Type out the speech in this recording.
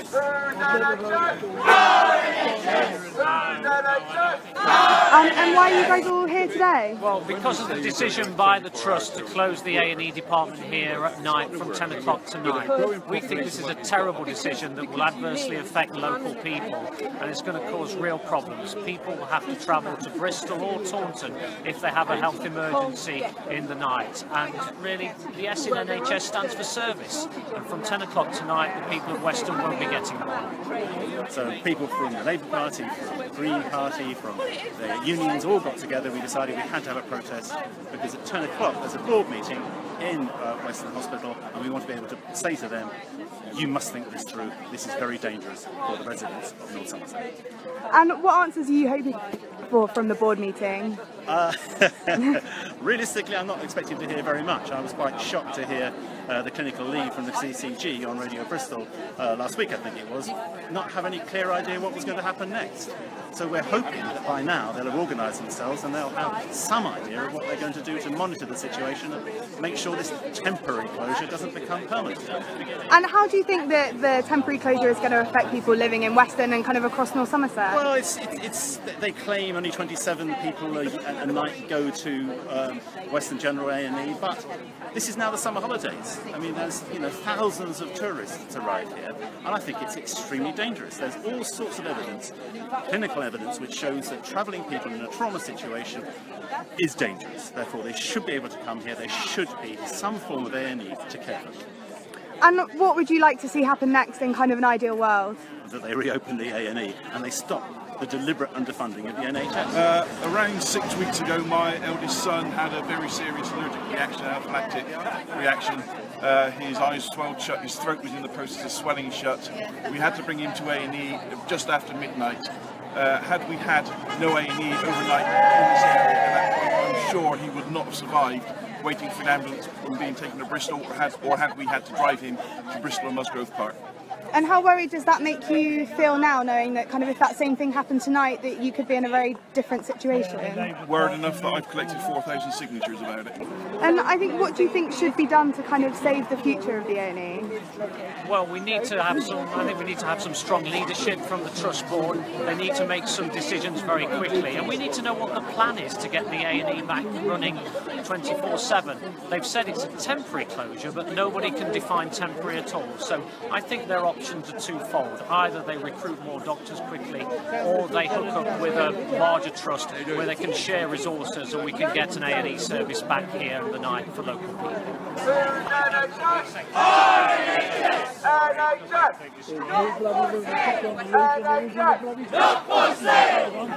And why are you guys all here today? Well, because of the decision by the Trust to close the A&E department here at night from 10 o'clock tonight. We think this is a terrible decision that will adversely affect local people, and it's going to cause real problems. People will have to travel to Bristol or Taunton if they have a health emergency in the night. And really, the S in NHS stands for service. And from 10 o'clock tonight, the people of Weston won't be getting one. So people from the Labour Party, from the Green Party, from the unions all got together. We decided we had to have a protest because at 10 o'clock there's a board meeting in Weston Hospital, and we want to be able to say to them, you must think this through. This is very dangerous for the residents of North Somerset. And what answers are you hoping for from the board meeting? Realistically, I'm not expecting to hear very much. I was quite shocked to hear the clinical lead from the CCG on Radio Bristol last week, I think it was, not have any clear idea what was going to happen next. So we're hoping that by now they'll have organised themselves and they'll have some idea of what they're going to do to monitor the situation and make sure this temporary closure doesn't become permanent. And how do you think that the temporary closure is going to affect people living in Weston and kind of across North Somerset? Well, they claim only 27 people a night go to Weston General A&E, but this is now the summer holidays. I mean, there's thousands of tourists arrive here, and I think it's extremely dangerous. There's all sorts of evidence, clinical evidence, which shows that travelling people in a trauma situation is dangerous. Therefore, they should be able to come here. There should be some form of A&E to care for them. And what would you like to see happen next in kind of an ideal world? That they reopen the A&E and they stop the deliberate underfunding of the NHS. Around 6 weeks ago, my eldest son had a very serious allergic reaction, anaphylactic reaction. His eyes swelled shut, his throat was in the process of swelling shut. We had to bring him to A&E just after midnight. Had we had no A&E overnight in this area at that point, I'm sure he would not have survived waiting for an ambulance from being taken to Bristol, or had we had to drive him to Bristol and Musgrove Park. And how worried does that make you feel now, knowing that kind of if that same thing happened tonight, that you could be in a very different situation? Worried enough that I've collected 4,000 signatures about it. And I think, what do you think should be done to kind of save the future of the A&E? Well, we need to have some strong leadership from the Trust Board. They need to make some decisions very quickly, and we need to know what the plan is to get the A&E back running 24/7. They've said it's a temporary closure, but nobody can define temporary at all. So I think their options are twofold. Either they recruit more doctors quickly, or they hook up with a larger trust where they can share resources and we can get an A&E service back here in the night for local people. Not for sale!